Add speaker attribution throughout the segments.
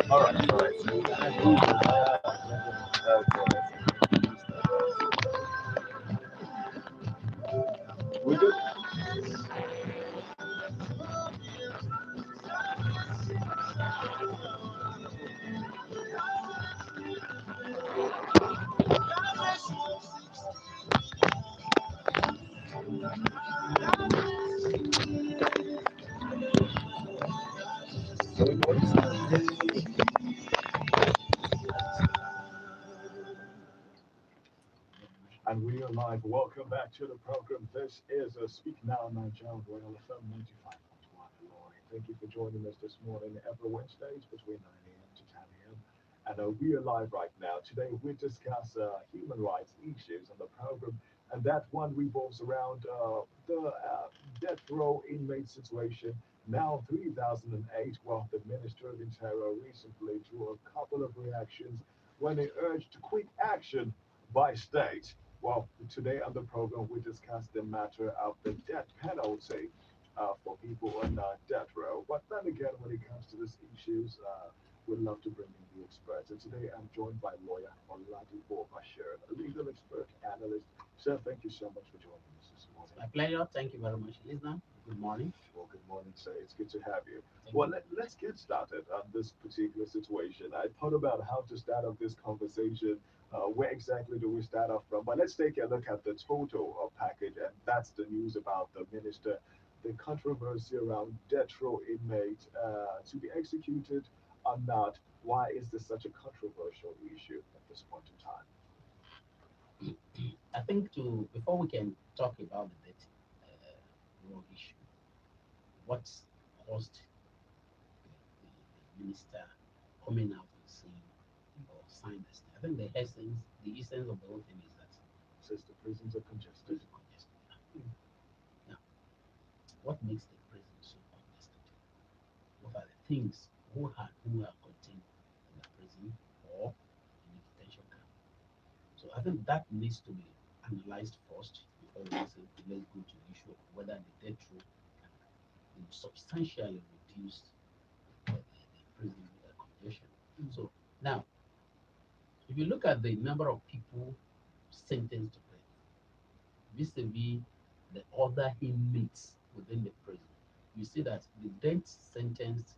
Speaker 1: All right, all right. So okay, we good. And we are live. Welcome back to the program. This is Speak Now Nigeria on Royal FM 95.1 Ilorin. Thank you for joining us this morning every Wednesdays between 9 a.m. to 10 a.m. And we are live right now. Today we discuss human rights issues on the program, and that one revolves around the death row inmate situation. Now 3008, well, the Minister of Interior recently drew a couple of reactions when he urged quick action by state. Well, today on the program, we discussed the matter of the death penalty for people on death row. But then again, when it comes to these issues, we'd love to bring in the experts. And today I'm joined by lawyer Oladipo Bashir, a legal expert analyst. Sir, thank you so much for joining us this
Speaker 2: It's
Speaker 1: morning.
Speaker 2: my pleasure. Thank you very much, listener. Good morning.
Speaker 1: Well, good morning, sir. It's good to have you.
Speaker 2: Thank
Speaker 1: Well,
Speaker 2: you.
Speaker 1: let's get started on this particular situation. I thought about how to start off this conversation. Where exactly do we start off from? But let's take a look at the total package, and that's the news about the minister, the controversy around death row inmates to be executed or not. Why is this such a controversial issue at this point in time?
Speaker 2: I think to before we can talk about the debt road issue, what caused the minister coming out and saying or sign this thing? I think the essence of the whole thing is that
Speaker 1: Since the prisons are congested.
Speaker 2: prison congestion. Now, what makes the prison so congested? What are the things who are contained in the prison or in the detention camp? So I think that needs to be analyzed first before we say let's go to the issue of whether the death row can substantially reduce the prison congestion. So now, if you look at the number of people sentenced to death vis-a-vis the other inmates within the prison, you see that the death sentenced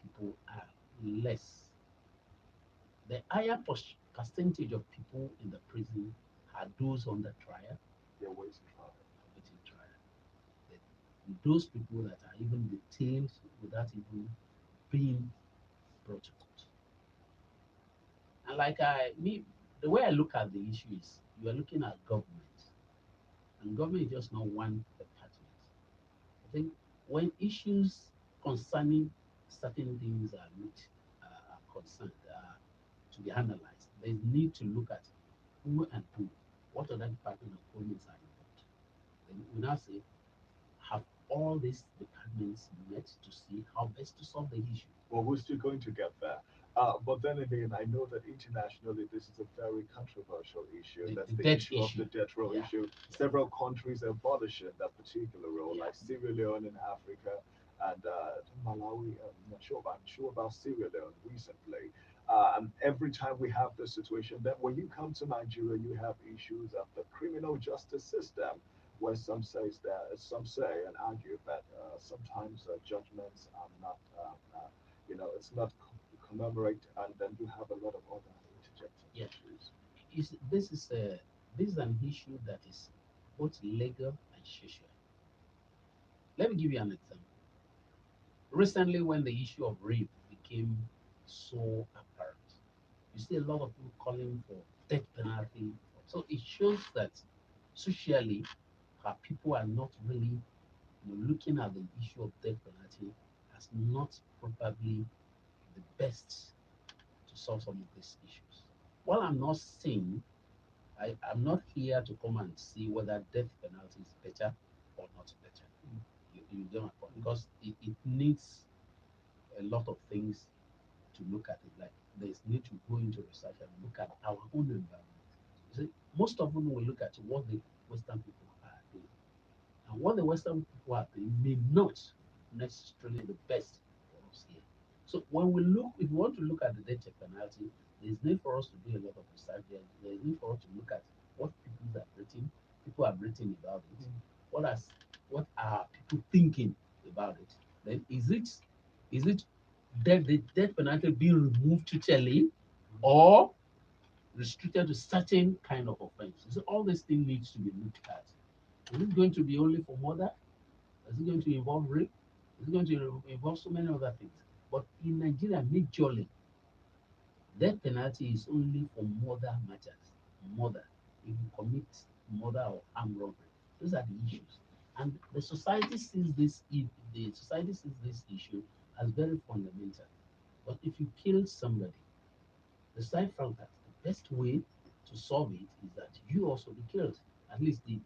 Speaker 2: people are less. The higher percentage of people in the prison are those under trial,
Speaker 1: They're waiting for it.
Speaker 2: awaiting trial. Those people that are even detained without even being brought to court. And the way I look at the issue is you are looking at government, and government is just not one department. I think when issues concerning certain things are concerned to be analyzed, there's need to look at who and who, what other department of governments are involved. Then we now say, have all these departments met to see how best to solve the issue?
Speaker 1: Well, we're still going to get there. But then again, I know that internationally this is a very controversial issue. That's
Speaker 2: The
Speaker 1: the
Speaker 2: debt
Speaker 1: issue of the
Speaker 2: issue.
Speaker 1: death row
Speaker 2: Yeah,
Speaker 1: issue.
Speaker 2: yeah,
Speaker 1: Several countries are abolishing that particular role,
Speaker 2: yeah.
Speaker 1: like Sierra Leone in Africa and Malawi. I'm sure about Sierra Leone recently. And every time we have this situation, then when you come to Nigeria, you have issues of the criminal justice system, where some say and argue that sometimes judgments are not it's not commemorate, and then you have a lot of other interjecting
Speaker 2: Yeah.
Speaker 1: issues.
Speaker 2: Is this is an issue that is both legal and social. Let me give you an example. Recently, when the issue of rape became so apparent, you see a lot of people calling for death penalty. So it shows that socially, people are not really looking at the issue of death penalty as not probably the best to solve some of these issues. While I'm not saying I'm not here to come and see whether death penalty is better or not better. You get my point because it needs a lot of things to look at it. Like there's need to go into research and look at our own environment. You see, most of them will look at what the Western people are doing, and what the Western people are doing may not necessarily the best for us here. So when we look, if we want to look at the death penalty, there is need for us to do a lot of research. There is need for us to look at what people have written about it. What are what are people thinking about it? Then is it the death penalty being removed totally, or restricted to certain kind of offense? So all these things needs to be looked at. Is it going to be only for murder? Is it going to involve rape? Is it going to involve so many other things? But in Nigeria, majorly, death penalty is only for murder matters. Murder. If you commit murder or armed robbery, those are the issues. And the society sees this issue as very fundamental. But if you kill somebody, aside from that, the best way to solve it is that you also be killed. At least the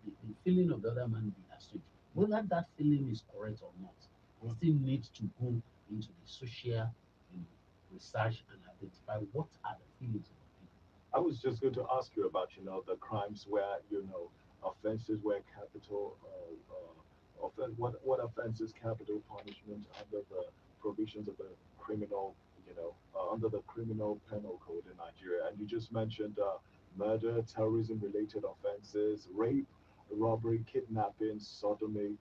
Speaker 2: feeling of the other man be assuaged. Whether that feeling is correct or not, we still need to go into the social, you know, research and identify what are the feelings of the people.
Speaker 1: I was just going to ask you about, the crimes where, offenses where capital, what offenses capital punishment under the provisions of the criminal, under the criminal penal code in Nigeria. And you just mentioned murder, terrorism-related offenses, rape, robbery, kidnapping, sodomy,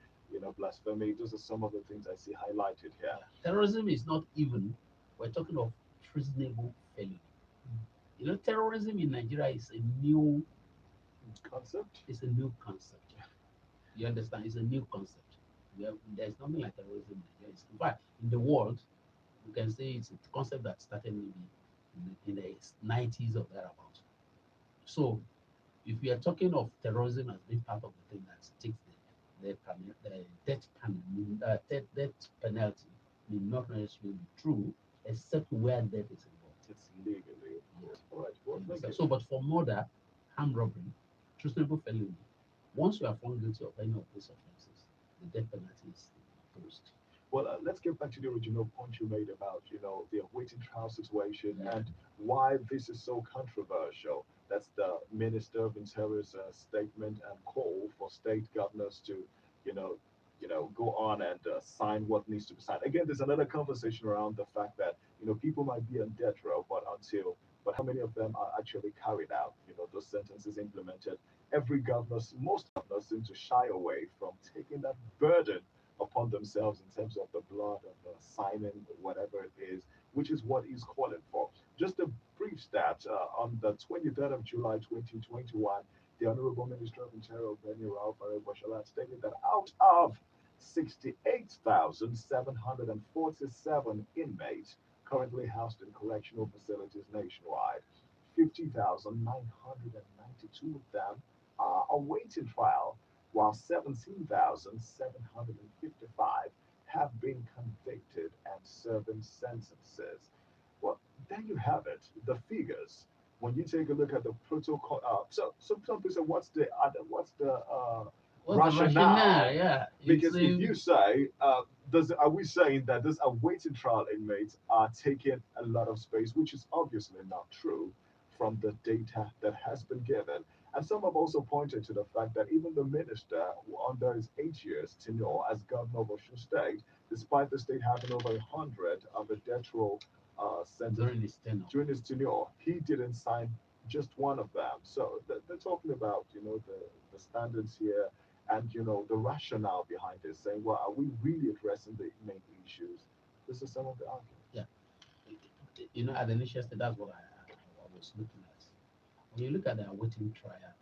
Speaker 1: blasphemy. Those are some of the things I see highlighted here.
Speaker 2: Yeah. Terrorism is not even, we're talking of treasonable felony. You know, terrorism in Nigeria
Speaker 1: Concept?
Speaker 2: is a new concept. You understand? It's a new concept. There's nothing like terrorism in Nigeria. In fact, in the world, you can say it's a concept that started maybe in the 90s or thereabouts. So, if we are talking of terrorism as being part of the thing that takes the death penalty, may not necessarily be true, except where death is involved.
Speaker 1: It's legally.
Speaker 2: Yes.
Speaker 1: All right. Well, thank you.
Speaker 2: So, but for murder, armed robbery, treasonable felony, once you are found guilty of any of these offenses, the death penalty is imposed.
Speaker 1: Well, let's get back to the original point you made about, the awaiting trial situation
Speaker 2: Yeah.
Speaker 1: and why this is so controversial. That's the Minister of Interior's statement and call for state governors to, you know, go on and sign what needs to be signed. Again, there's another conversation around the fact that, people might be on death row, but how many of them are actually carried out? Those sentences implemented. Most governors seem to shy away from taking that burden upon themselves in terms of the blood of the signing, whatever it is, which is what he's calling for. Just a brief stat on the 23rd of July 2021, the Honorable Minister of Interior, Benny Ralph Arabashalat, stated that out of 68,747 inmates currently housed in correctional facilities nationwide, 50,992 of them are awaiting trial, while 17,755 have been convicted and serving sentences. Well, there you have it, the figures. When you take a look at the protocol, so some people say, what's the
Speaker 2: What's the rationale?
Speaker 1: rationale?
Speaker 2: Yeah, it's
Speaker 1: Because if you say, are we saying that this awaiting trial inmates are taking a lot of space, which is obviously not true from the data that has been given? And some have also pointed to the fact that even the minister, under his 8 years tenure as governor of Osun State, despite the state having over 100 of a death row sentence
Speaker 2: during this tenure.
Speaker 1: during his tenure, he didn't sign just one of them. So they're talking about, the standards here and, the rationale behind this, saying, well, are we really addressing the main issues? This is some of the argument.
Speaker 2: Yeah, you know, at the initial stage, that's what I was looking at. When you look at the awaiting trial,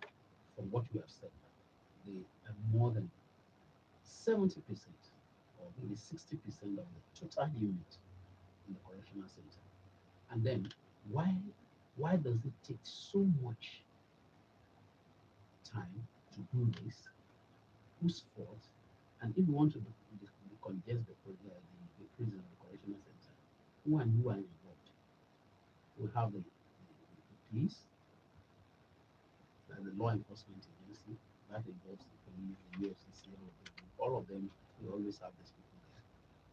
Speaker 2: from what we have said, they are more than 70% or maybe 60% of the total unit in the correctional center. And then why why does it take so much time to do this? Whose fault? And if you want to congest the prison or the correctional center, who are involved? We have the police, the law enforcement agency, that involves the police, the UFCC, all of them, we always have these people there.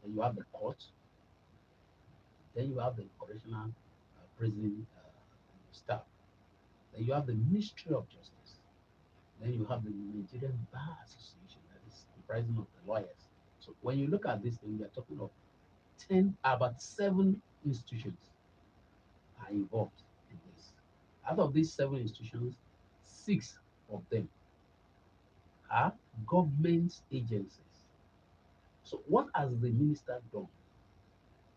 Speaker 2: Then you have the court, then you have the correctional prison staff, then you have the Ministry of Justice, then you have the Nigerian Bar Association that is comprising of the lawyers. So when you look at this thing, we are talking of about 7 institutions are involved in this. Out of these 7 institutions, 6 of them are government agencies. So, what has the minister done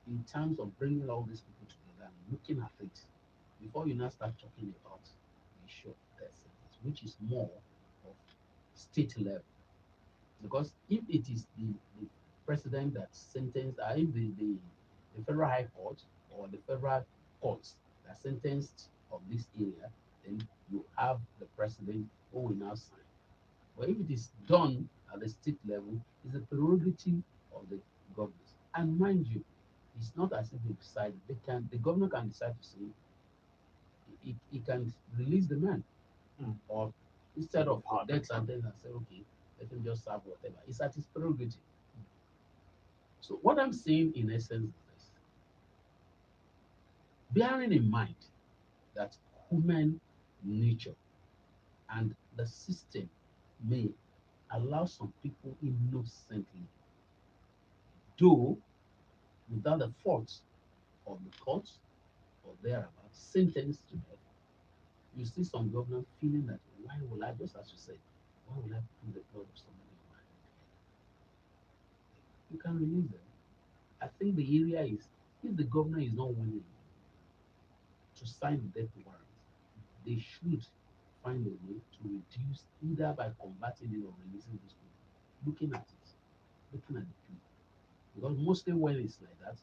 Speaker 2: in terms of bringing all these people together and looking at it before you now start talking about the issue of death sentence, which is more of state level? Because if it is the president that sentenced, if the federal high court or the federal courts that sentenced of this area, then you have the president who will now sign. But if it is done at the state level, it's a prerogative of the governors. And mind you, it's not as if they decide. The governor can decide to say he can release the man,
Speaker 1: Mm.
Speaker 2: or instead of
Speaker 1: Pardon.
Speaker 2: death sentence and say, okay, let him just serve whatever. It's at his prerogative. So what I'm saying in essence is this: bearing in mind that human nature and the system may allow some people innocently, though without the fault of the court or thereabout, sentenced to death. You see some governors feeling that, why will I, just as you said, why will I put the blood of somebody on my head? You can release them. I think the area is, if the governor is not willing to sign the death warrant, they should find a way to reduce, either by converting it or releasing those people. Looking at it, looking at the plea. Because mostly when it's like that,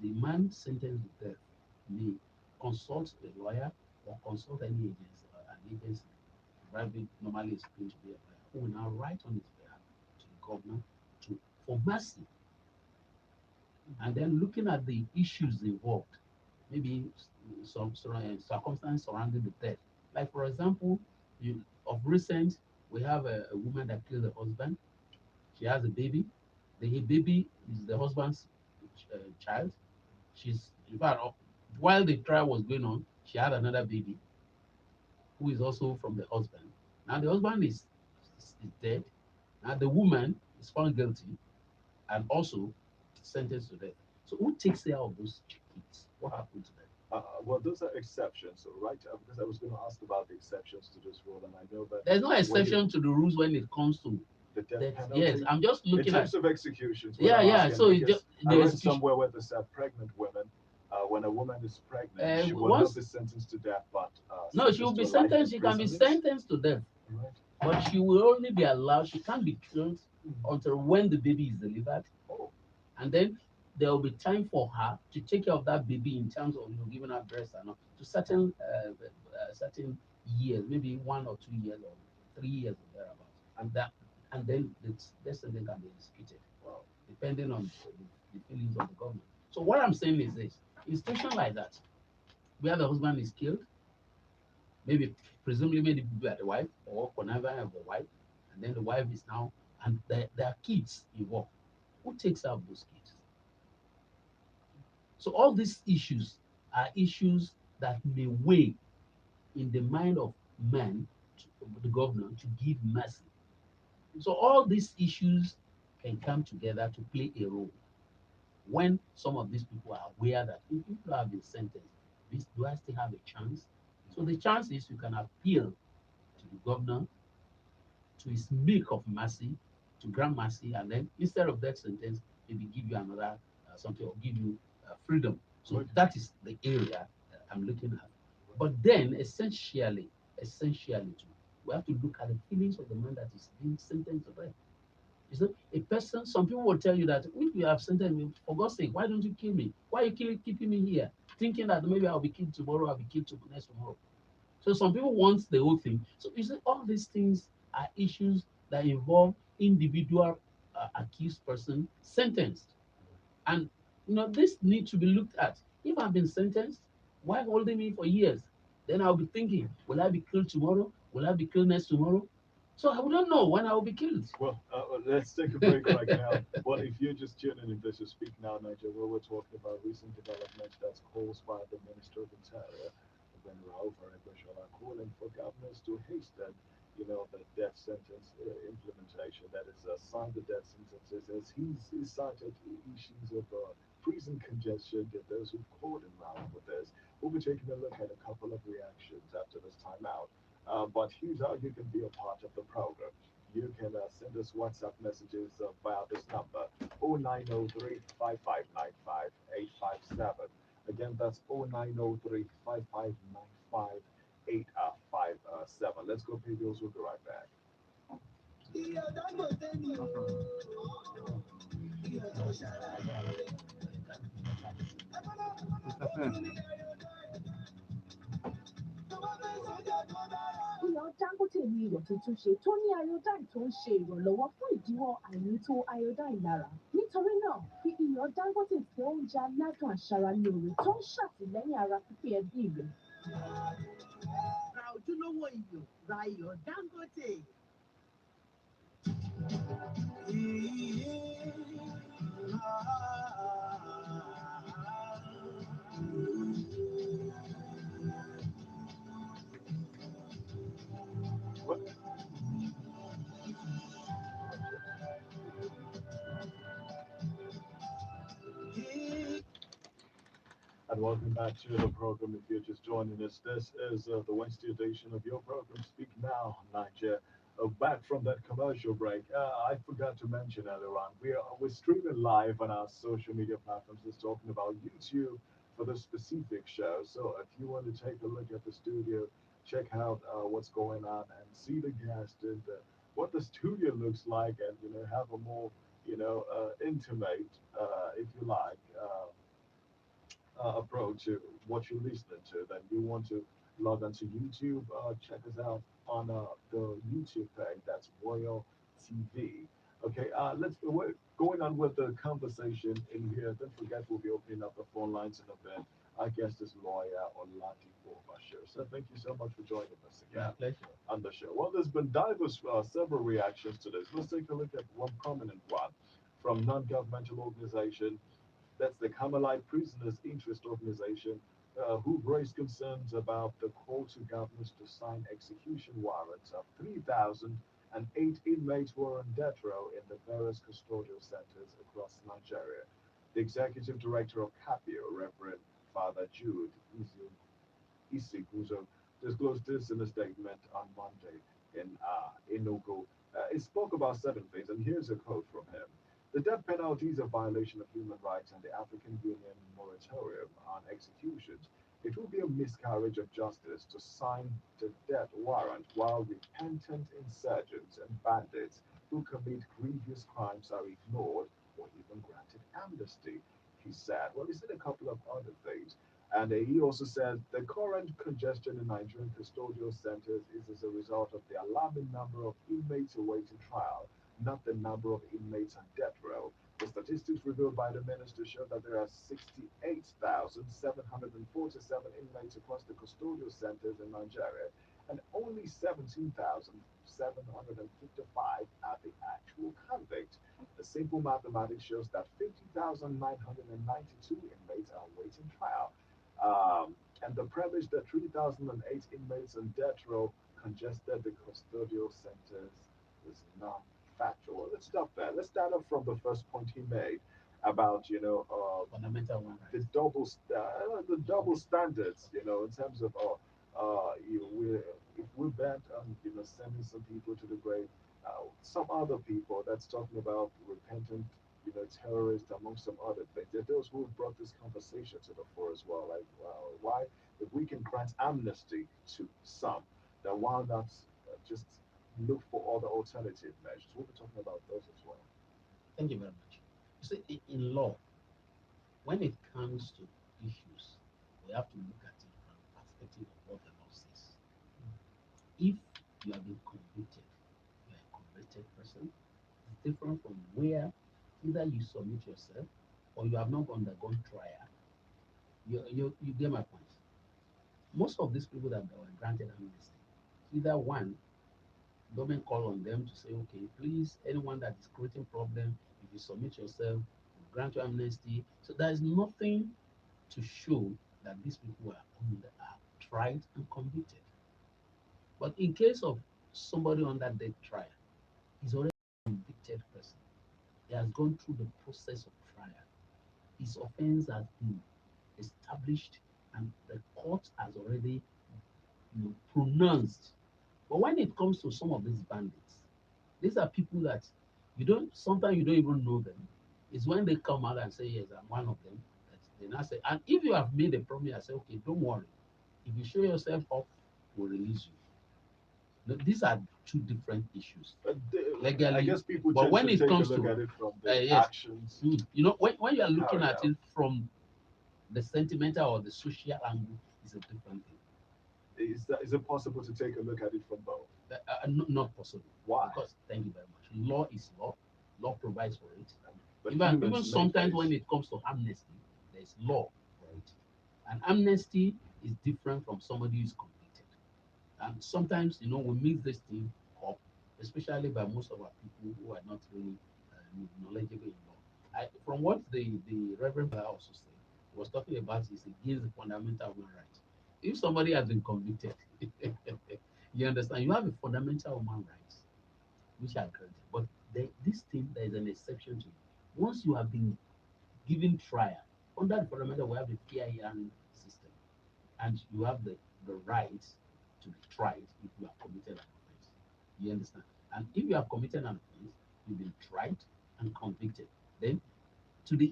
Speaker 2: the man sentenced to death may consult a lawyer or consult any agency, an agency. Private normally is going to be a lawyer who will now write on his behalf to the governor to for mercy. And then looking at the issues involved, maybe some circumstance surrounding the death. Like for example, of recent, we have a woman that killed her husband. She has a baby. The baby is the husband's child. She's in fact, while the trial was going on, she had another baby who is also from the husband. Now the husband is dead. Now the woman is found guilty and also sentenced to death. So who takes care of those kids? What happened to them?
Speaker 1: Well, those are exceptions, right? Because I was going to ask about the exceptions to this rule, and I know that
Speaker 2: There's no
Speaker 1: when you
Speaker 2: exception to the rules when it comes to
Speaker 1: the death
Speaker 2: that. Yes,
Speaker 1: penalty,
Speaker 2: I'm just
Speaker 1: in
Speaker 2: looking at.
Speaker 1: terms of executions, what
Speaker 2: Yeah,
Speaker 1: I'm
Speaker 2: yeah.
Speaker 1: asking,
Speaker 2: So it
Speaker 1: because
Speaker 2: just
Speaker 1: I
Speaker 2: the
Speaker 1: read
Speaker 2: execution.
Speaker 1: somewhere where they said pregnant women, when a woman is pregnant, she will not
Speaker 2: Once
Speaker 1: be sentenced to death, but
Speaker 2: no, she will
Speaker 1: sentenced
Speaker 2: be
Speaker 1: to life
Speaker 2: sentenced. She can be
Speaker 1: imprisonment.
Speaker 2: sentenced to death,
Speaker 1: Right.
Speaker 2: but she will only be allowed. She can't be killed
Speaker 1: Mhm.
Speaker 2: until when the baby is delivered,
Speaker 1: Oh,
Speaker 2: and then there will be time for her to take care of that baby in terms of giving her breast and all, to certain years, maybe 1 or 2 years or 3 years or thereabouts, and that and then the sentence can be executed,
Speaker 1: wow.
Speaker 2: depending on the feelings of the government. So what I'm saying is this: in situations like that, where the husband is killed, maybe presumably maybe by the wife or conniver of the wife, and then the wife is now, and there are kids involved. Who takes care of those kids? So all these issues are issues that may weigh in the mind of man, the governor, to give mercy. So all these issues can come together to play a role when some of these people are aware that if people have been sentenced, do I still have a chance? So the chance is you can appeal to the governor to his milk of mercy, to grant mercy, and then instead of that sentence, maybe give you another something or give you freedom. So
Speaker 1: Right.
Speaker 2: that is the area that I'm looking at. But then, essentially, too, we have to look at the feelings of the man that is being sentenced to death. You know, a person, some people will tell you that if you have sentenced me, for God's sake, why don't you kill me? Why are you keeping me here? Thinking that maybe I'll be killed tomorrow, I'll be killed next tomorrow. So some people want the whole thing. So you see, all these things are issues that involve individual accused person sentenced, and this need to be looked at. If I've been sentenced, why holding me for years? Then I'll be thinking, will I be killed tomorrow? Will I be killed next tomorrow? So I wouldn't know when I will be killed.
Speaker 1: Well, let's take a break right now. Well, if you're just tuning in, this is Speak Now, Nigeria, where we're talking about recent developments that's caused by the Minister of Interior, when Raul Faregbeshola calling for governors to hasten, the death sentence implementation. That is, sign the death sentences, as he's cited issues of prison congestion, get those who've caught around with this. We'll be taking a look at a couple of reactions after this timeout. But here's how you can be a part of the program. You can send us WhatsApp messages via this number 0903 5595 857. Again, that's 0903 5595 857. Let's go pay bills. We'll be right back.
Speaker 2: Mr. Fen,
Speaker 3: Iyọ̀ Dangote ní iyọ̀ tuntun ṣe tó ní iodine tó ń ṣe ìrànlọ́wọ́ fún ìdíwọ́ àìnító iodine lára. Nítorí náà, fi iyọ̀ Dangote ṣe oúnjẹ aládùn aṣaralóore tó ń ṣàtìlẹ́yìn ara pípé ẹbí rẹ̀.
Speaker 4: Ra ojúlówó iyọ̀, ra iyọ̀ Dangote.
Speaker 1: What? And welcome back to the program. If you're just joining us, this is the Wednesday edition of your program, Speak Now, Niger. Back from that commercial break, I forgot to mention earlier on, we're streaming live on our social media platforms. Just talking about YouTube for the specific show. So if you want to take a look at the studio, check out what's going on, and see the guest and what the studio looks like, and have a more intimate, if you like. Approach to what you're listening to, then you want to log onto YouTube. Check us out on the YouTube page. That's Royal TV. Okay, we're going on with the conversation in here. Don't forget, we'll be opening up the phone lines in a bit. Our guest is lawyer Oladipo Bashir. So thank you so much for joining us
Speaker 2: my
Speaker 1: again
Speaker 2: pleasure.
Speaker 1: on the show. Well, there's been several reactions to this. Let's take a look at one prominent one from non-governmental organization, that's the Carmelite Prisoners Interest Organization, who raised concerns about the call to governors to sign execution warrants of 3,008 inmates who are on death row in the various custodial centers across Nigeria. The executive director of CAPIO, Reverend Father Jude Isiguzo, disclosed this in a statement on Monday in Enugu. He spoke about certain things, and here's a quote from him. The death penalty is a violation of human rights and the African Union moratorium on executions. It will be a miscarriage of justice to sign the death warrant while repentant insurgents and bandits who commit grievous crimes are ignored or even granted amnesty, he said. Well, he said a couple of other things. And he also said the current congestion in Nigerian custodial centers is as a result of the alarming number of inmates awaiting trial, not the number of inmates on death row. The statistics revealed by the minister show that there are 68,747 inmates across the custodial centers in Nigeria, and only 17,755 are the actual convicts. The simple mathematics shows that 50,992 inmates are awaiting trial. And the premise that 3,008 inmates on death row congested the custodial centers is not factual. Let's stop there. Let's start off from the first point he made about
Speaker 2: Fundamental one,
Speaker 1: the
Speaker 2: right?
Speaker 1: double standards, in terms of we if we're bent on sending some people to the grave, some other people that's talking about repentant terrorists among some other things. There are those who brought this conversation to the fore as well. Like, why, if we can grant amnesty to some, then why not just look for other alternative measures? We'll be talking about those as well.
Speaker 2: Thank you very much. You see, in law, when it comes to issues, we have to look at it from the perspective of what the law says. If you have been convicted, you are a convicted person. It's different from where either you submit yourself or you have not undergone trial. You get my point. Most of these people that were granted amnesty, either one, government call on them to say, okay, please, anyone that is creating problem, if you submit yourself, we grant you amnesty. So there is nothing to show that these people are tried and convicted. But in case of somebody under death trial, he's already a convicted person. He has gone through the process of trial. his offense has been established and the court has already pronounced. But when it comes to some of these bandits, these are people that you don't sometimes you don't even know them. It's when they come out and say, yes, I'm one of them, that they now say, and if you have made a promise, I say, okay, don't worry. If you show yourself off, we'll release you. No, these are two different issues
Speaker 1: I
Speaker 2: legally.
Speaker 1: guess people
Speaker 2: But
Speaker 1: tend
Speaker 2: when
Speaker 1: to
Speaker 2: it
Speaker 1: take a
Speaker 2: comes
Speaker 1: look
Speaker 2: to
Speaker 1: at it from the
Speaker 2: yes,
Speaker 1: actions
Speaker 2: when you are looking
Speaker 1: carried
Speaker 2: at
Speaker 1: out.
Speaker 2: it from the sentimental or the social angle, is a different thing.
Speaker 1: Is it possible to take a look at it from both?
Speaker 2: Not possible
Speaker 1: Why?
Speaker 2: because thank you very much. Law is law. Law provides for it.
Speaker 1: But
Speaker 2: Even
Speaker 1: humans make
Speaker 2: sometimes
Speaker 1: this.
Speaker 2: when it comes to amnesty, there is law for it. And amnesty is different from somebody who is convicted. And sometimes, we mix this thing up, especially by most of our people who are not really knowledgeable in law. From what the Reverend Father also said, he was talking about is against the fundamental human rights. If somebody has been convicted, you understand, you have a fundamental human rights which are granted. But this thing, there is an exception to it. Once you have been given trial, under the fundamental, we have the fair hearing system, and you have the right to be tried if you have committed an offense. You understand? And if you have committed an offense, you've been tried and convicted. Then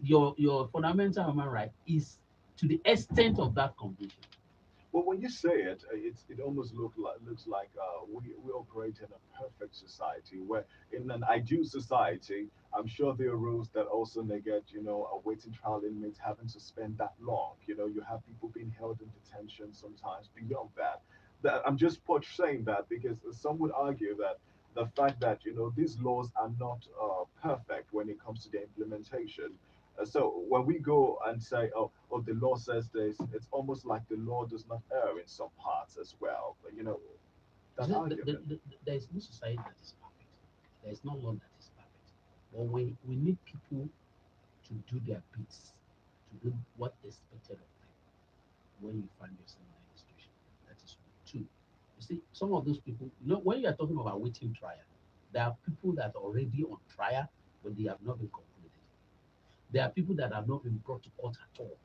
Speaker 2: your fundamental human right is to the extent of that conviction.
Speaker 1: Well, when you say it, it almost looks like we operate in a perfect society where in an ideal society, I'm sure there are rules that also negate, awaiting trial inmates having to spend that long. You have people being held in detention sometimes beyond that. I'm just saying that because some would argue that the fact that these laws are not perfect when it comes to their implementation. So when we go and say, oh, the law says this, it's almost like the law does not err in some parts as well. But
Speaker 2: You
Speaker 1: that
Speaker 2: see,
Speaker 1: argument.
Speaker 2: there is no society that is perfect. There is no law that is perfect. But we need people to do their bits, to do what is expected of them when you find yourself in any situation. That is one. Two, you see, some of those people, when you are talking about waiting trial, there are people that are already on trial, but they have not been concluded. There are people that have not been brought to court at all.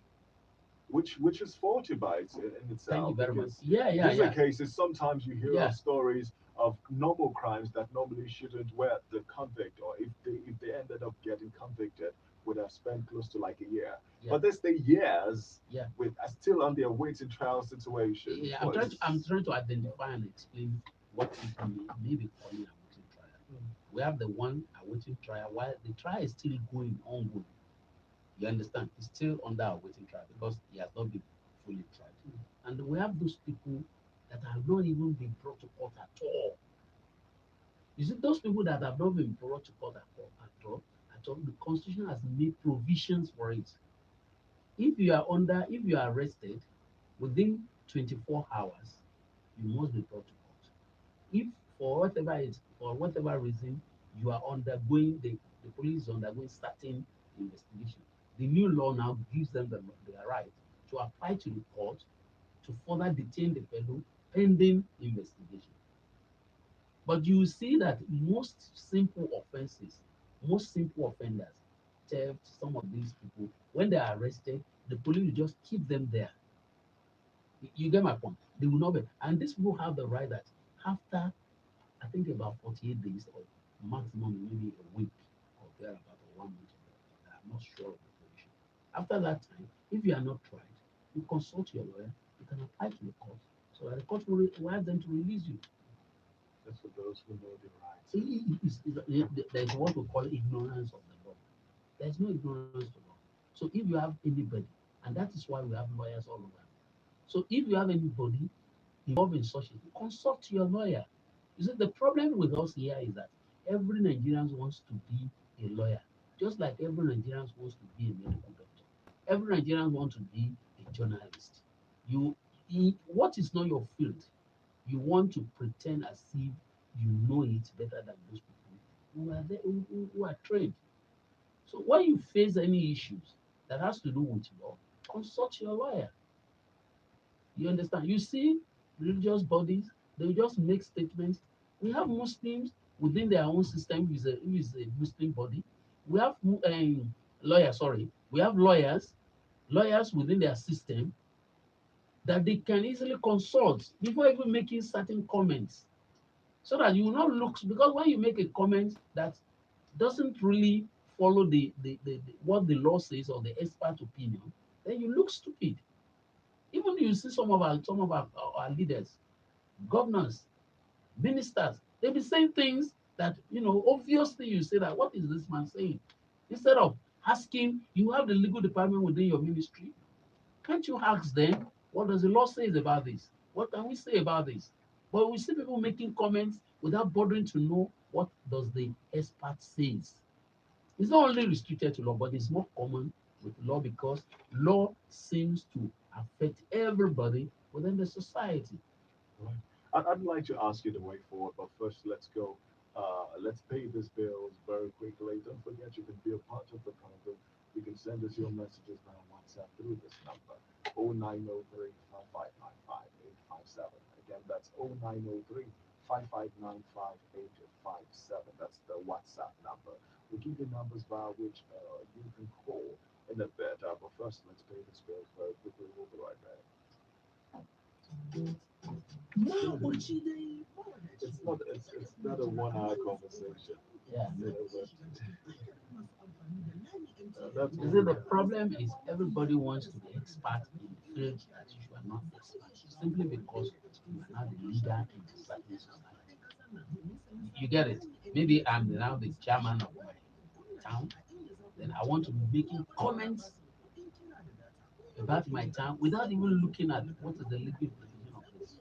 Speaker 1: Which is faulty by in
Speaker 2: Thank you
Speaker 1: itself
Speaker 2: very much.
Speaker 1: because
Speaker 2: Yeah, yeah,
Speaker 1: these are
Speaker 2: yeah,
Speaker 1: cases sometimes you hear
Speaker 2: yeah.
Speaker 1: of stories of normal crimes that normally shouldn't where the convict or if they ended up getting convicted would have spent close to like a year,
Speaker 2: Yeah,
Speaker 1: but they stay years
Speaker 2: yeah,
Speaker 1: with still on their waiting trial situation.
Speaker 2: yeah.
Speaker 1: Well,
Speaker 2: I'm trying to identify and explain what people may be calling awaiting trial. We have the one awaiting trial while the trial is still going ongoing. You understand? It's still under awaiting trial because he has not been fully tried. And we have those people that have not even been brought to court at all. You see, those people that have not been brought to court at all, the constitution has made provisions for it. If you are arrested within 24 hours, you must be brought to court. If for whatever reason you are undergoing the police is undergoing certain investigation, the new law now gives them the right to apply to the court to further detain the fellow pending investigation. But you see that most simple offenders, theft, some of these people, when they are arrested, the police will just keep them there. You get my point? They will not be. And these people have the right that after, I think about 48 days or maximum maybe a week or thereabout or 1 month. I'm not sure of the provision. After that time, if you are not tried, you consult your lawyer, you can apply to the court so that the court will ask them to release you.
Speaker 1: just for those who know their rights.
Speaker 2: There is what we call ignorance of the law. There is no ignorance to law. So if you have anybody, and that is why we have lawyers all over. So if you have anybody involved in such a thing, consult your lawyer. You see, the problem with us here is that every Nigerian wants to be a lawyer, just like every Nigerian wants to be a medical doctor. Every Nigerian wants to be a journalist. You, what is not your field, you want to pretend as if you know it better than those people who are there, who are trained. So when you face any issues that has to do with law, consult your lawyer. You understand? You see, religious bodies, they just make statements. We have Muslims within their own system, who is a Muslim body. We have lawyer, sorry. We have lawyers within their system that they can easily consult before even making certain comments, so that you will not look, because when you make a comment that doesn't really follow the what the law says or the expert opinion, then you look stupid. Even you see some of our leaders, governors, ministers, they be saying things that, obviously you say that, what is this man saying? Instead of asking, you have the legal department within your ministry. Can't you ask them, what does the law say about this? What can we say about this? But we see people making comments without bothering to know what does the expert says. It's not only restricted to law, but it's more common with law, because law seems to affect everybody within the society.
Speaker 1: Right. I'd like to ask you the way forward, but first let's go. Let's pay these bills very quickly. Don't forget you can be a part of the program. You can send us your messages via WhatsApp through this number 0903 5595 Again, that's 0903 5595 That's the WhatsApp number. We'll give you numbers via which you can call in a bit. But first, let's pay these bills very quickly. We'll be right back. It's not a 1 hour conversation.
Speaker 2: Yeah.
Speaker 1: You know, but that's
Speaker 2: You
Speaker 1: what
Speaker 2: see,
Speaker 1: we
Speaker 2: the
Speaker 1: have.
Speaker 2: problem is everybody wants to be expert in the field that you are not expert, simply because you are not the leader in a certain society. You get it? Maybe I'm now the chairman of my town, then I want to be making comments about my town without even looking at what is the legal implication of this.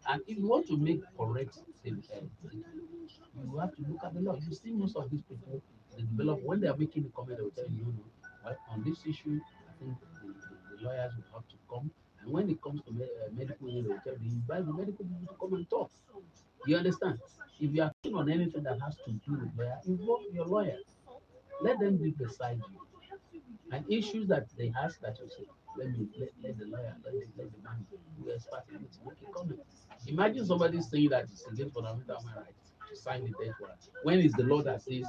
Speaker 2: And if you want to make correct statement, you have to look at the law. You see, most of these people, they develop, when they are making a comment, they will tell you, no, no, well, on this issue, I think the lawyers will have to come. And when it comes to medical, they will tell you, invite the medical people to come and talk. You understand? If you are keen on anything that has to do with lawyer, involve your lawyer. Let them be beside you. And issues that they ask that you say, let the lawyer, let the man who is expert in it make a comment. Imagine somebody saying that it's against fundamental human rights to sign the death warrant. When is the law that says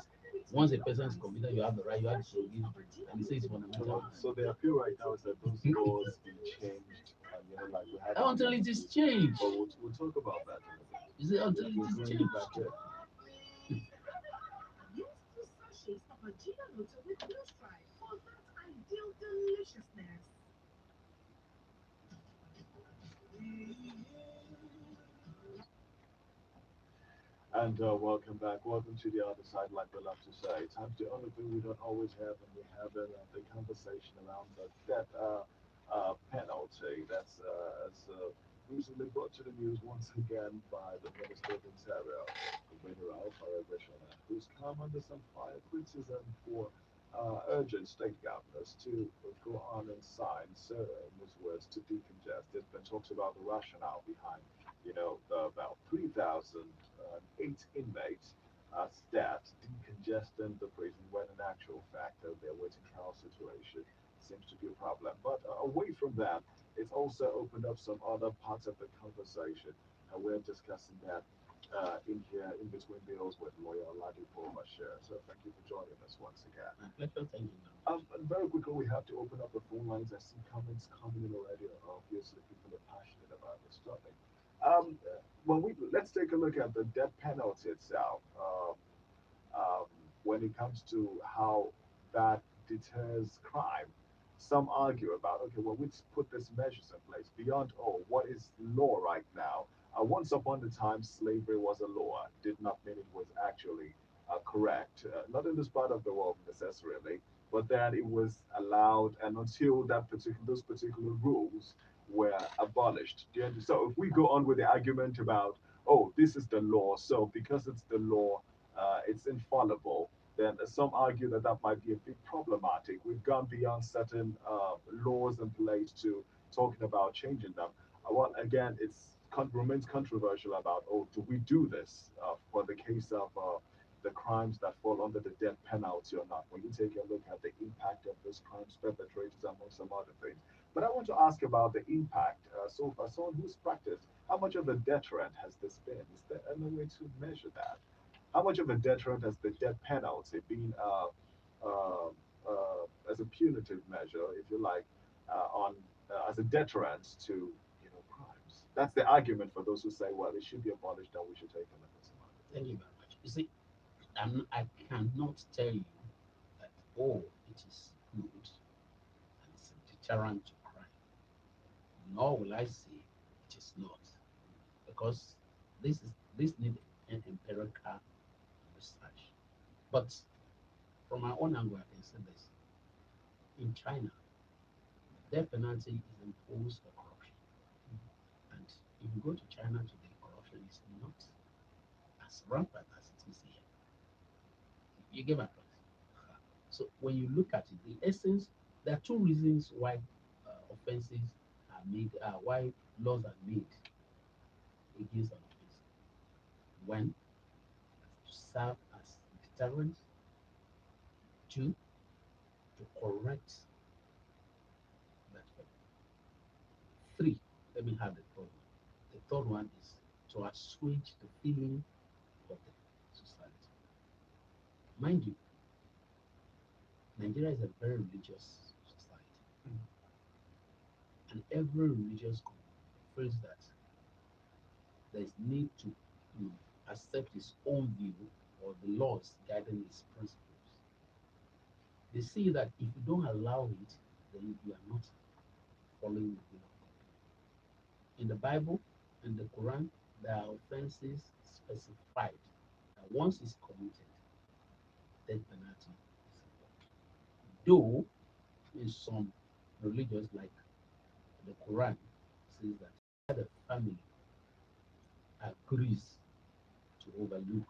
Speaker 2: once a person is committed, you have the right, you have to forgive, and it says fundamental
Speaker 1: So,
Speaker 2: human
Speaker 1: so the appeal right now is that those laws be changed, and like we have
Speaker 2: until it is changed.
Speaker 1: but we'll talk about that in a bit.
Speaker 2: You see, until it
Speaker 1: We'll
Speaker 2: is
Speaker 1: bring you
Speaker 2: changed.
Speaker 1: back here. And welcome back. Welcome to the other side, like we love to say. Time's the only thing we don't always have, and we have the conversation around the death penalty. That's as recently brought to the news once again by the Minister of Interior, General who's come under some fire criticism for urging state governors to go on and sign, in his words, to decongest. There's been talks about the rationale behind about 3,008 inmates stat decongesting the prison when in actual fact their waiting trial situation seems to be a problem. But away from that, it's also opened up some other parts of the conversation. And we're discussing that in here in between bills with lawyer Ladipo Bashir. So thank you for joining us once again.
Speaker 2: My pleasure. Thank you.
Speaker 1: And very quickly, we have to open up the phone lines. I see comments coming in already. Obviously, people are passionate about this topic. When we let's take a look at the death penalty itself. Um, when it comes to how that deters crime, some argue about okay, well, let's put these measures in place beyond what is law right now. Once upon a time, slavery was a law. Did not mean it was actually correct. Not in this part of the world necessarily, but then it was allowed, and until those particular rules were abolished. So if we go on with the argument about, oh, this is the law, so because it's the law, it's infallible, then some argue that that might be a bit problematic. We've gone beyond certain laws in place to talking about changing them. Well, again, remains controversial about, oh, do we do this for the case of the crimes that fall under the death penalty or not? When you take a look at the impact of those crimes perpetrators, among some other things. But I want to ask about the impact so far. Someone who's practiced, how much of a deterrent has this been? Is there any way to measure that? How much of a deterrent has the death penalty been uh, as a punitive measure, if you like, on as a deterrent to crimes. That's the argument for those who say, well, it should be abolished and we should take a look at some other
Speaker 2: Thank
Speaker 1: things.
Speaker 2: you very much. You see, I cannot tell you that, oh, it is good and it's a deterrent to crime. Nor will I say it is not, because this needs an empirical research. But from my own angle, I can say this: in China, death penalty is imposed for corruption, and if you go to China today, corruption is not as rampant as it is here. You get my point. So when you look at it, the essence, there are two reasons why offenses are made, why laws are made against an offense. One, to serve as deterrent. Two, to correct that offense. Three, let me have the third one. The third one is to assuage the feeling of the society. Mind you, Nigeria is a very religious society, and every religious group feels that there is need to accept his own view or the laws guiding his principles. They see that if you don't allow it, then you are not following the will of God. In the Bible and the Quran, there are offenses specified that once it's committed, death penalty is involved. Though in some religions, like the Quran, says that the family agrees to overlook,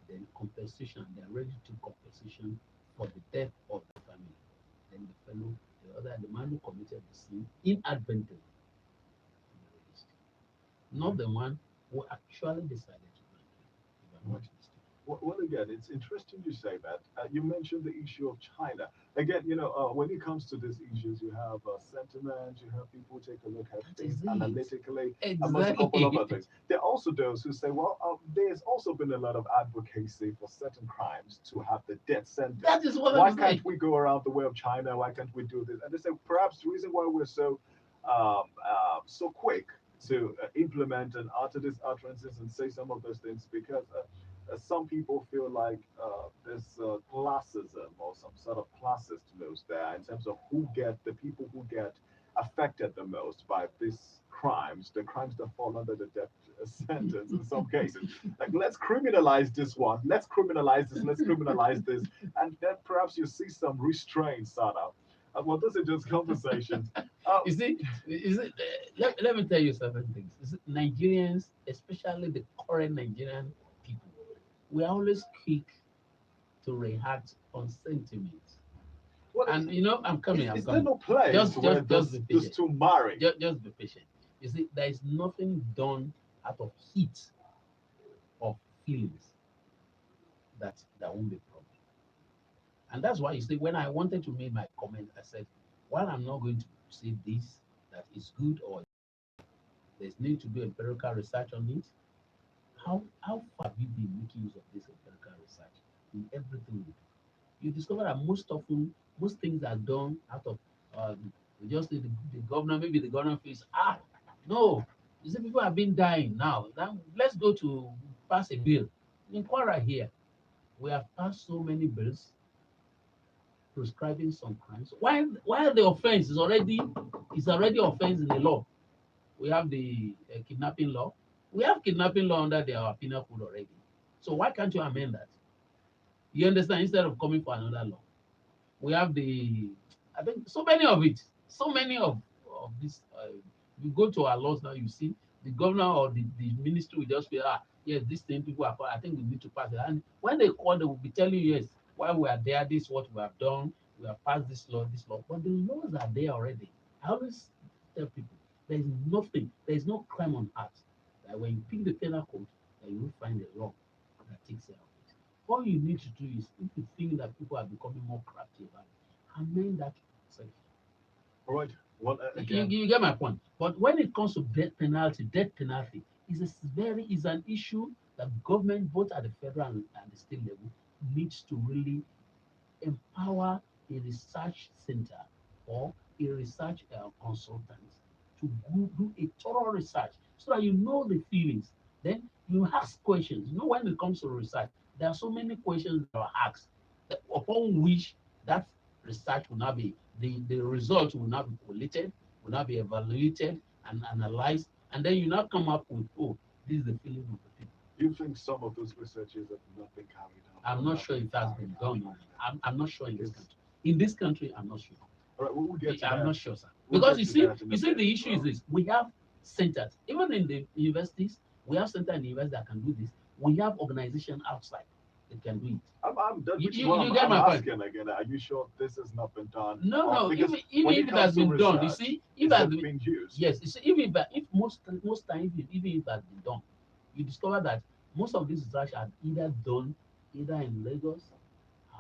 Speaker 2: then compensation, they are ready to compensation for the death of the family. Then the man who committed the sin inadvertently will be released. Not the one who actually decided to do it, if I'm not mistaken.
Speaker 1: Well, again, it's interesting you say that. You mentioned the issue of China. Again, when it comes to these issues, you have sentiment, you have people take a look at
Speaker 2: That
Speaker 1: things
Speaker 2: is it.
Speaker 1: analytically, amongst a couple of
Speaker 2: Exactly.
Speaker 1: other things. There are also those who say, well, there's also been a lot of advocacy for certain crimes to have the death
Speaker 2: That
Speaker 1: sentence.
Speaker 2: is what
Speaker 1: Why
Speaker 2: I'm
Speaker 1: can't
Speaker 2: saying.
Speaker 1: we go around the way of China? Why can't we do this? And they say perhaps the reason why we're so quick to implement and utter these utterances and say some of those things because some people feel like there's classism or some sort of classist moves there in terms of the people who get affected the most by these crimes, the crimes that fall under the death sentence in some cases. Like, let's criminalize this one, let's criminalize this, and then perhaps you see some restraint sort of. Well, those are just conversations. Uh,
Speaker 2: You see, let me tell you certain things. You see, Nigerians, especially the current Nigerian people, we are always quick to react on sentiments.
Speaker 1: what
Speaker 2: And I'm
Speaker 1: is there
Speaker 2: coming.
Speaker 1: no place where
Speaker 2: Just be
Speaker 1: those
Speaker 2: patient.
Speaker 1: two marry?
Speaker 2: Just be patient. You see, there is nothing done out of heat of feelings that won't be problem. And that's why you see, when I wanted to make my comment, I said, while I'm not going to say this that is good or there's need to do empirical research on it, how far have you been making use of this empirical research in everything you do? You discover that most things are done out of we just need the governor, maybe the governor feels no, you see people have been dying now let's go to pass a bill. In Kwara here, we have passed so many bills prescribing some crimes while the offense is already offense in the law. We have the kidnapping law. We have kidnapping law under our penal code already. So why can't you amend that? You understand? Instead of coming for another law, we have I think so many of it, so many of this. You go to our laws now, you see the governor or the ministry will just say, yes, this thing people are. I think we need to pass it. And when they call, they will be telling you, yes, while we are there, this is what we have done. We have passed this law, but the laws are there already. I always tell people there is nothing, there is no crime on earth that when you pick the penal code, that you will find a law that takes care of it. All you need to do is, if you think that people are becoming more crafty about it, amend that section.
Speaker 1: All right. Well,
Speaker 2: You,
Speaker 1: again,
Speaker 2: you get my point. But when it comes to death penalty is an issue that government, both at the federal and the state level, needs to really empower a research center or a research consultant to do a thorough research so that you know the feelings. Then you ask questions. You know, when it comes to research, there are so many questions that are asked upon which that research will not be, the result will not be collated, will not be evaluated and analyzed, and then you now come up with, oh, this is the feeling of the people.
Speaker 1: You think some of those researches have not been carried out?
Speaker 2: I'm
Speaker 1: or
Speaker 2: not
Speaker 1: not
Speaker 2: sure
Speaker 1: been
Speaker 2: if that's
Speaker 1: carried
Speaker 2: been
Speaker 1: out
Speaker 2: done.
Speaker 1: like that?
Speaker 2: I'm not sure in this
Speaker 1: Because,
Speaker 2: country. In this country, I'm not sure.
Speaker 1: all right, we'll get to
Speaker 2: I'm
Speaker 1: that.
Speaker 2: not sure, sir.
Speaker 1: We'll
Speaker 2: Because
Speaker 1: get to that in a
Speaker 2: you see,
Speaker 1: bit.
Speaker 2: the issue is this: we have centers, even in the universities. We have centers in the university that can do this. We have organization outside that can do it.
Speaker 1: Which is what
Speaker 2: You get
Speaker 1: I'm
Speaker 2: my point?
Speaker 1: asking again. Are you sure this has not been done?
Speaker 2: No, no.
Speaker 1: Because
Speaker 2: Even
Speaker 1: when
Speaker 2: if
Speaker 1: it
Speaker 2: it has
Speaker 1: comes to
Speaker 2: been done, you
Speaker 1: research,
Speaker 2: see, if it
Speaker 1: is
Speaker 2: has
Speaker 1: it
Speaker 2: been,
Speaker 1: being used?
Speaker 2: yes, you see, if most times, even if it has been done, you discover that most of these research are either done either in Lagos,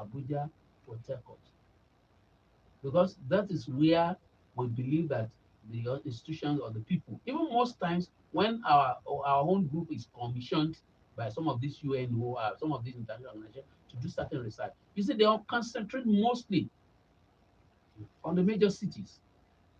Speaker 2: Abuja, or Port, because that is where we believe that the institutions or the people, even most times when our own group is commissioned by some of these UNO, some of these international organizations to do certain research, you see, they all concentrate mostly on the major cities.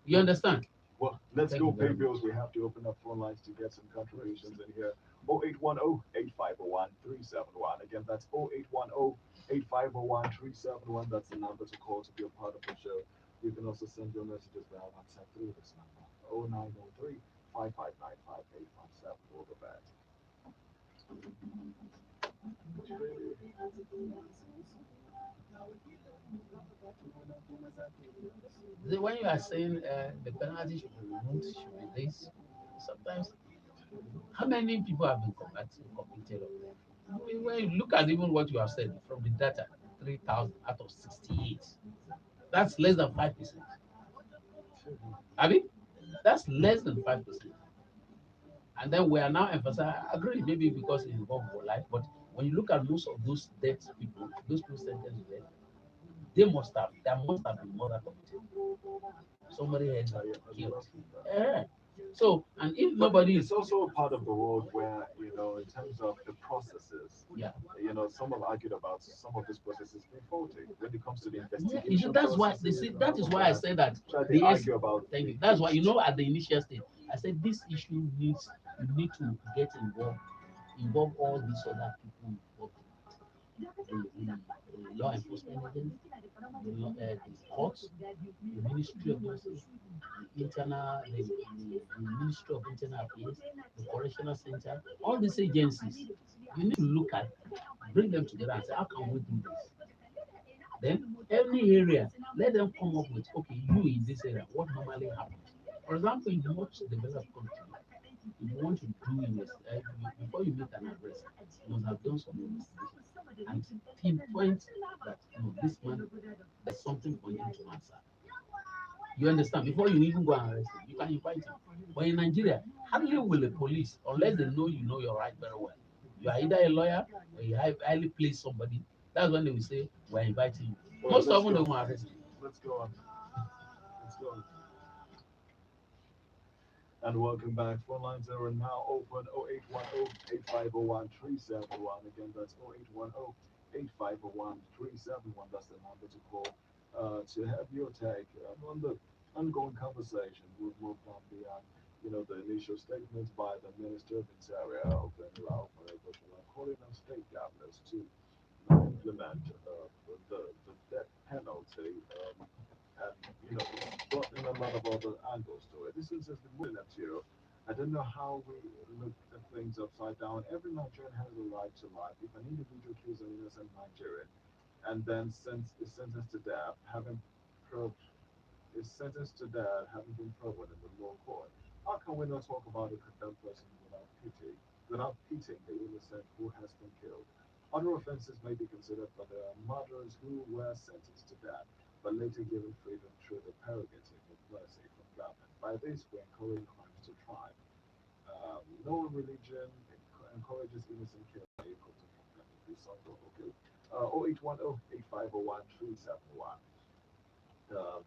Speaker 2: You understand?
Speaker 1: Well, let's
Speaker 2: Thank
Speaker 1: go
Speaker 2: you
Speaker 1: pay
Speaker 2: very much.
Speaker 1: bills. We have to open up phone lines to get some contributions in here. 0810 8501 371. Again, that's 0810 8501 371. That's the number to call to be a part of the show. You can also send your messages via WhatsApp through this number 0903 5595 857. We'll go back.
Speaker 2: When you are saying the penalty should be removed, should be this, sometimes how many people have been convicted of them? When you look at even what you have said from the data, 3,000 out of 68, that's less than 5%. I mean, that's less than 5%. And then we are now emphasizing, I agree, maybe because it involves our life, but when you look at most of those dead people, those people sentenced to death, there must have been murder committed. Somebody had
Speaker 1: I,
Speaker 2: been
Speaker 1: I
Speaker 2: killed.
Speaker 1: love that.
Speaker 2: Yeah. So, and if
Speaker 1: But
Speaker 2: nobody
Speaker 1: it's
Speaker 2: is,
Speaker 1: also a part of the world where, in terms of the processes,
Speaker 2: yeah,
Speaker 1: some have argued about some of these processes being faulty when it comes to the
Speaker 2: yeah, you see,
Speaker 1: investigation
Speaker 2: that's why they
Speaker 1: processes
Speaker 2: say
Speaker 1: and
Speaker 2: that
Speaker 1: all
Speaker 2: is
Speaker 1: of
Speaker 2: why I
Speaker 1: that.
Speaker 2: said that
Speaker 1: Try they
Speaker 2: the
Speaker 1: argue about
Speaker 2: thank you.
Speaker 1: the
Speaker 2: That's why
Speaker 1: cost.
Speaker 2: at the initial stage, I said this issue needs you need to get involve all these other people involved the law enforcement agents, the courts, the Ministry of Justice, the Ministry of Internal Affairs, the Correctional Center, all these agencies. You need to look at, bring them together and say, how can we do this? Then any area, let them come up with, okay, you in this area, what normally happens. For example, in much developed country, if you want to do investigation, before you make an arrest, you must have done some investigation and pinpoint that this man, there's something for him to answer. You understand? Before you even go and arrest him, you can invite him. But in Nigeria, hardly will the police, unless they know you know your right very well. You are either a lawyer or you highly place somebody. That's when they will say, we're inviting you.
Speaker 1: All right,
Speaker 2: Most
Speaker 1: let's
Speaker 2: often they
Speaker 1: go.
Speaker 2: won't arrest you.
Speaker 1: Let's go on. Let's go on. And welcome back. Phone lines are now open 0810 8501 371. Again, that's 0810 8501 371. That's the number to call to have your take on the ongoing conversation. We've moved on beyond, the initial statements by the Minister of Interior, Benira Oforegboshola, calling on state governors to implement the death penalty. And it's brought in a lot of other angles to it. This is just the moving up to. I don't know how we look at things upside down. Every Nigerian has a right to life. If an individual kills an innocent Nigerian and then is sentenced to death, proved having been proven in the law court, how can we not talk about a condemned person without pitying the innocent who has been killed? Other offenses may be considered, but there are murderers who were sentenced to death, but later given freedom through the prerogative of mercy from government. By this, we encourage crimes to thrive. No religion encourages innocent killing. Okay. 0810 8501 371.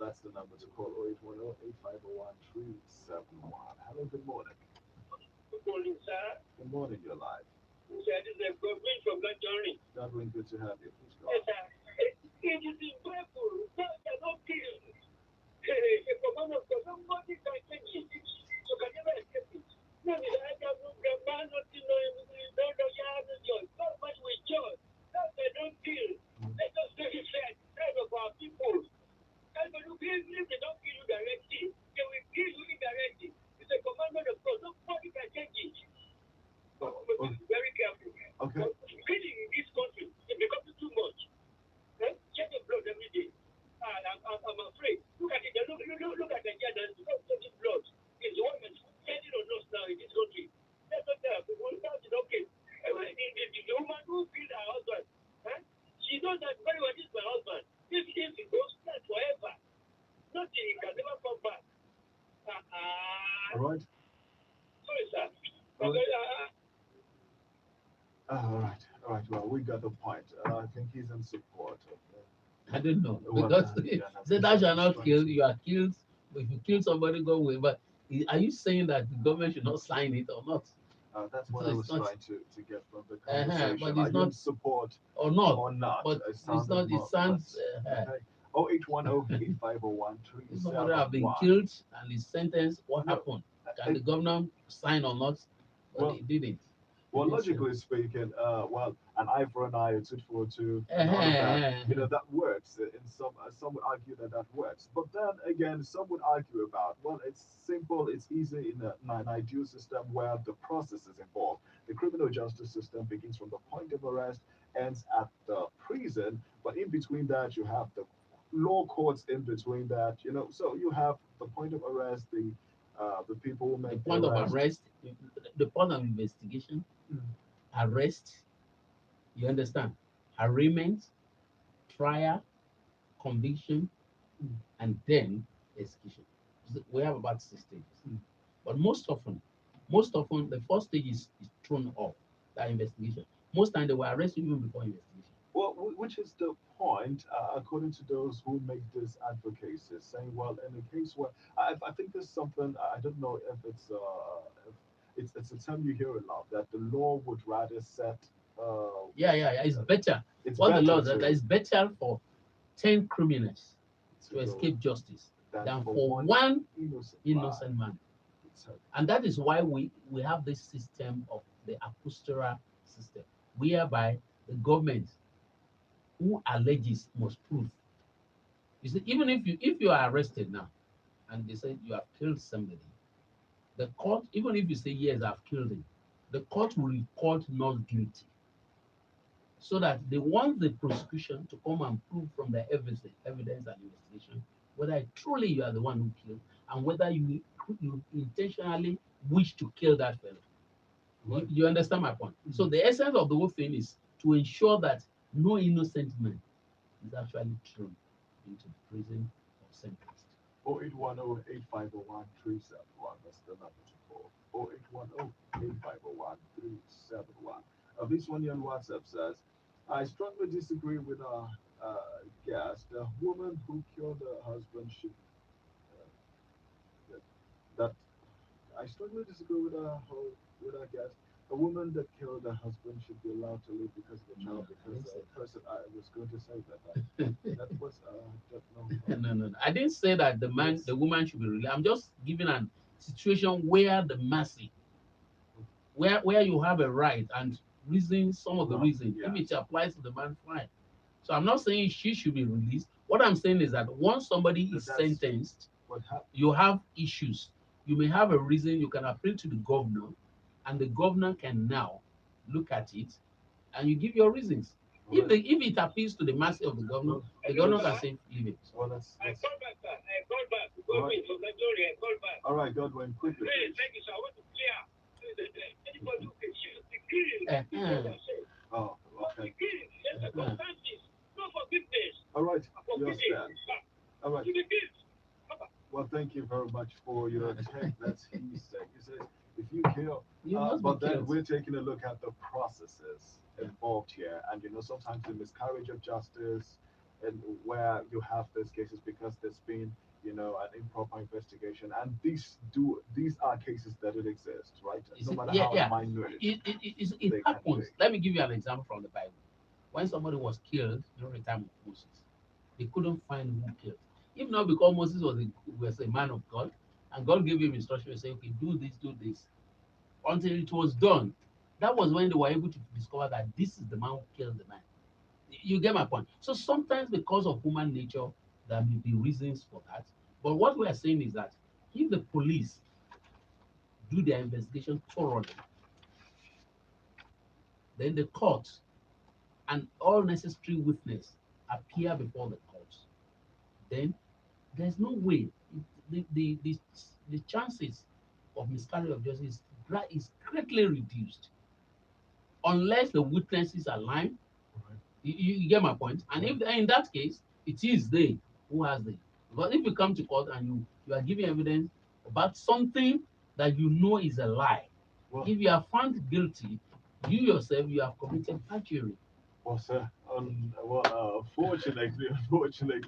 Speaker 1: That's the number to call 0810 8501 371. Hello, good morning.
Speaker 5: Good morning, sir.
Speaker 1: Good morning, you're live.
Speaker 5: Sir, this is a government from that journey.
Speaker 1: Godwin, good to have you. Please go
Speaker 5: Yes,
Speaker 1: on.
Speaker 5: sir. It is in Bible. God cannot kill. A command of God. Nobody can change it. So can never escape it. No, I can move the man, nothing, no, yeah, no joy. God much with joy. God cannot kill. Let us do it fair. Instead of our people. And when you kill, if they don't kill you directly, they will kill you indirectly. It's a commandment of God. Nobody can change it.
Speaker 1: Oh,
Speaker 5: But we
Speaker 1: oh,
Speaker 5: must be very careful.
Speaker 1: okay.
Speaker 5: But killing in this country is becoming too much. Check the blood every day. I'm afraid. Look at it. Look at the gender. Look at the blood. It's the one that's standing on us now in this country. That's not there. The one that is okay. The woman who killed her husband, she knows that very well this is my husband. If he goes, that's forever. Nothing. He can never come back.
Speaker 1: All right.
Speaker 5: Sorry, sir.
Speaker 1: All right.
Speaker 5: Okay,
Speaker 1: All right. All right. Well, we got the point. I think he's in support of
Speaker 2: I don't know
Speaker 1: what
Speaker 2: because he
Speaker 1: yeah, no,
Speaker 2: said
Speaker 1: he's,
Speaker 2: thou shalt
Speaker 1: he's
Speaker 2: not
Speaker 1: trying
Speaker 2: kill.
Speaker 1: to.
Speaker 2: You are killed. If you kill somebody, go away. But are you saying that the government should not sign it or not?
Speaker 1: That's what
Speaker 2: So
Speaker 1: I
Speaker 2: it's
Speaker 1: was
Speaker 2: not.
Speaker 1: trying to get from the conversation.
Speaker 2: But
Speaker 1: Are
Speaker 2: it's
Speaker 1: you in
Speaker 2: not
Speaker 1: support
Speaker 2: or not.
Speaker 1: or not?
Speaker 2: But
Speaker 1: It
Speaker 2: it's
Speaker 1: sounded
Speaker 2: not. It
Speaker 1: more, but
Speaker 2: sounds.
Speaker 1: okay. 0810
Speaker 2: If somebody have been
Speaker 1: 8501371.
Speaker 2: killed and is sentenced, what
Speaker 1: No,
Speaker 2: happened? Can
Speaker 1: I,
Speaker 2: the governor sign or not? But
Speaker 1: well,
Speaker 2: he didn't. He
Speaker 1: well,
Speaker 2: didn't say.
Speaker 1: logically speaking, well, an eye for an eye, a tooth for a tooth, and all of that,
Speaker 2: Uh-huh.
Speaker 1: that works. In some would argue that that works. But then again, some would argue about, well, it's simple, it's easy in an ideal system where the process is involved. The criminal justice system begins from the point of arrest, ends at the prison, but in between that, you have the law courts in between that, so you have the point of arrest, the people who
Speaker 2: The
Speaker 1: make the
Speaker 2: point of
Speaker 1: arrest.
Speaker 2: arrest, the point of investigation,
Speaker 1: Mm,
Speaker 2: arrest, you understand? Arraignment, trial, conviction,
Speaker 1: mm,
Speaker 2: and then execution. We have about 6 stages.
Speaker 1: mm.
Speaker 2: But most often, the first stage is thrown off that investigation. Most time they will arrest you even before investigation.
Speaker 1: Well, which is the point, according to those who make this advocacy, saying, well, in a case where I think there's something, I don't know if it's a term you hear a lot, that the law would rather set, uh,
Speaker 2: Yeah. It's better.
Speaker 1: it's
Speaker 2: What the
Speaker 1: better
Speaker 2: law that
Speaker 1: to
Speaker 2: is better for 10 criminals to
Speaker 1: go
Speaker 2: escape justice
Speaker 1: than
Speaker 2: than
Speaker 1: for
Speaker 2: for
Speaker 1: one
Speaker 2: one
Speaker 1: innocent life.
Speaker 2: innocent man.
Speaker 1: It's a,
Speaker 2: And that is why we have this system of the apostolic system, whereby the government who alleges must prove. You see, even if you are arrested now and they say you have killed somebody, the court, even if you say yes, I've killed him, the court will report not guilty. So that they want the prosecution to come and prove from the evidence and investigation whether truly you are the one who killed and whether you intentionally wish to kill that fellow. You,
Speaker 1: right.
Speaker 2: you understand my point? So
Speaker 1: Mhm.
Speaker 2: the essence of the whole thing is to ensure that no innocent man is actually thrown into the prison or sentenced.
Speaker 1: 0810 That's the number to call. 0810 this one here on WhatsApp says, I strongly disagree with our guest. The woman who killed her husband should, that, that I strongly disagree with our guest. A woman that killed her husband should be allowed to live because of a
Speaker 2: No,
Speaker 1: child.
Speaker 2: I
Speaker 1: Because
Speaker 2: didn't say
Speaker 1: person I was going to say that that was don't know.
Speaker 2: no. I didn't say that
Speaker 1: Let's
Speaker 2: the woman should be released. I'm just giving an situation where the mercy, where you have a right and reason, some of the
Speaker 1: allow.
Speaker 2: reason, if it
Speaker 1: Yes,
Speaker 2: applies to the man, fine. So I'm not saying she should be released. What I'm saying is that once somebody is
Speaker 1: that's
Speaker 2: sentenced,
Speaker 1: what happened.
Speaker 2: you have issues. You may have a reason, you can appeal to the governor, and the governor can now look at it and you give your reasons.
Speaker 1: Well,
Speaker 2: If it appeals to the mercy of
Speaker 1: well,
Speaker 2: the
Speaker 5: hello,
Speaker 2: governor
Speaker 1: let's
Speaker 2: can
Speaker 5: sir.
Speaker 2: say leave it.
Speaker 1: well let's
Speaker 5: I call back, sir. I call back.
Speaker 1: all
Speaker 5: Because
Speaker 1: right.
Speaker 5: me from Nigeria, I call back.
Speaker 1: All right, Godwin, quickly,
Speaker 5: Please,
Speaker 1: please.
Speaker 5: thank you, sir. I want to clear. Anybody who can shoot the kill is what
Speaker 2: Uh-huh,
Speaker 5: I say.
Speaker 1: Oh,
Speaker 5: Not the
Speaker 1: okay.
Speaker 5: kill. There's
Speaker 2: uh-huh.
Speaker 5: circumstances. No forgiveness.
Speaker 1: All right, you
Speaker 5: Forgiveness.
Speaker 1: stand. All right.
Speaker 5: To the kill. Papa.
Speaker 1: Well, thank you very much for your take. That's he said. He says if you kill,
Speaker 2: You must be
Speaker 1: but then
Speaker 2: killed.
Speaker 1: we're taking a look at the processes
Speaker 2: Yeah.
Speaker 1: involved here, and sometimes the miscarriage of justice, and where you have those cases because there's been an improper investigation, and these are cases that it exists, right?
Speaker 2: You
Speaker 1: No
Speaker 2: see,
Speaker 1: matter
Speaker 2: yeah,
Speaker 1: how
Speaker 2: yeah.
Speaker 1: minute
Speaker 2: It
Speaker 1: they can be.
Speaker 2: happens. Let me give you an example from the Bible. When somebody was killed during the time of Moses, They couldn't find who killed. If not because Moses was a man of God, and God gave him instruction to say, okay, do this, until it was done. That was when they were able to discover that this is the man who killed the man. You get my point. So sometimes because of human nature, there may be reasons for that. But what we are saying is that if the police do their investigation thoroughly, then the court and all necessary witness appear before the court, then there's no way the chances of miscarriage of justice is greatly reduced unless the witnesses align.
Speaker 1: Right.
Speaker 2: You get my point? And if in that case, it is they who has the, because if you come to court and you are giving evidence about something that you know is a lie,
Speaker 1: Well,
Speaker 2: if you are found guilty, you yourself you have committed perjury.
Speaker 1: well, sir. Unfortunately,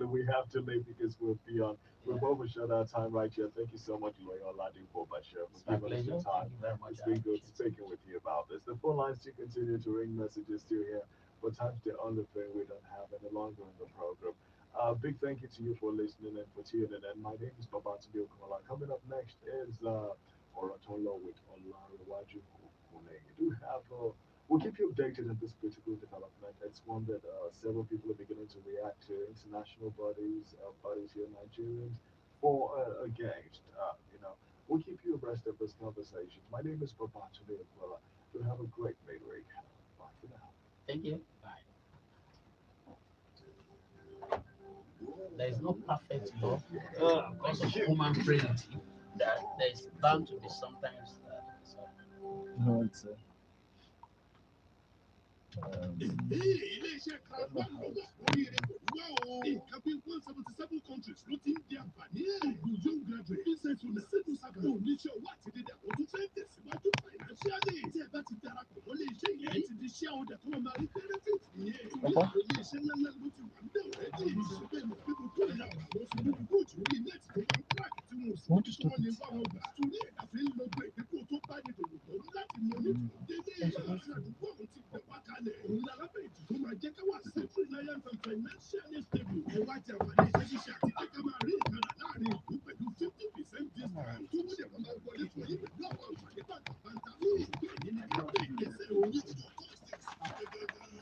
Speaker 1: we have to leave because we've
Speaker 2: Yeah.
Speaker 1: overshot our time right here. Thank you so much, Lawyer Oladipo Bashir, for
Speaker 2: It's my
Speaker 1: giving us your
Speaker 2: pleasure.
Speaker 1: time.
Speaker 2: Thank you very much.
Speaker 1: It's
Speaker 2: I
Speaker 1: been good
Speaker 2: appreciate it.
Speaker 1: speaking with you about this. The phone lines to continue to ring, messages to here, but time's the only thing we don't have any longer in the program. Big thank you to you for listening and for tuning in. My name is Babatunde Okumala. Coming up next is Oratolo with Olariwaju Kune. You do have we'll keep you updated on this critical development. It's one that several people are beginning to react to. International bodies here, Nigerians, for against. We'll keep you abreast of this conversation. My name is Babatunde Okumala. You have a great midweek. Bye for now.
Speaker 2: Thank you. Bye. There is no perfect law because of human frailty. That there is bound to be sometimes.
Speaker 6: No, it's
Speaker 5: Iléeṣẹ́ Crown One ló wà oríire pẹ̀lú wa o. Nǹkan bí 177 countries ló ti ń di àǹfààní ẹ̀. Gbogbo young graduate, business owner, civil servant, oníṣẹ́ owó àti dídá àwọn tó fẹ́ tẹ̀síwájú financially. Tí ẹ bá ti darapọ̀ mọ́ ilé-iṣẹ́ yìí, ẹ ti di shareholder tó máa rí benefit nìyẹn. Torí àwọn ilé-iṣẹ́ ńláńlá ló ti wà níbẹ̀ already. Ìṣẹ́bẹ̀ mọ̀ pé gbogbo ìlà àwọn sùúrù kóòtù orí net tó máa ń crack tí wọn ò sì ní kí wọ́n lè bá wọn gbà. Torí ẹ̀ la fi ń lọ gbé ìdíkò tó bá ní dòdò pọ̀ láti mọ nítorí délé. Àdúgbò àwọn ti gbẹ̀ wá kalẹ̀. Òun lálábẹ̀ ètò tó máa jẹ́ káwá self-reliant and financially stable. Ẹ wá jẹ àǹfààní iṣẹ́ ṣíṣe àti jẹ́ ká máa rí ìkànnà láàrin ìlú pẹ̀lú 50% discount. Tó wọ́n dẹ̀ máa máa wọlé fún yín pẹ̀lú àwọn àǹfààní bàtàbàtà. Bẹ́ẹ̀ ni ká gbé ìgbésẹ̀ orí ìjọ justice.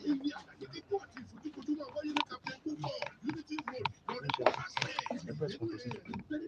Speaker 5: Ìní àlàyé kíkọ́ àti ìfojúkojú máa wáyé ní Captain Púpọ̀ Unity Road lórí Kwara State. Ìgbésẹ̀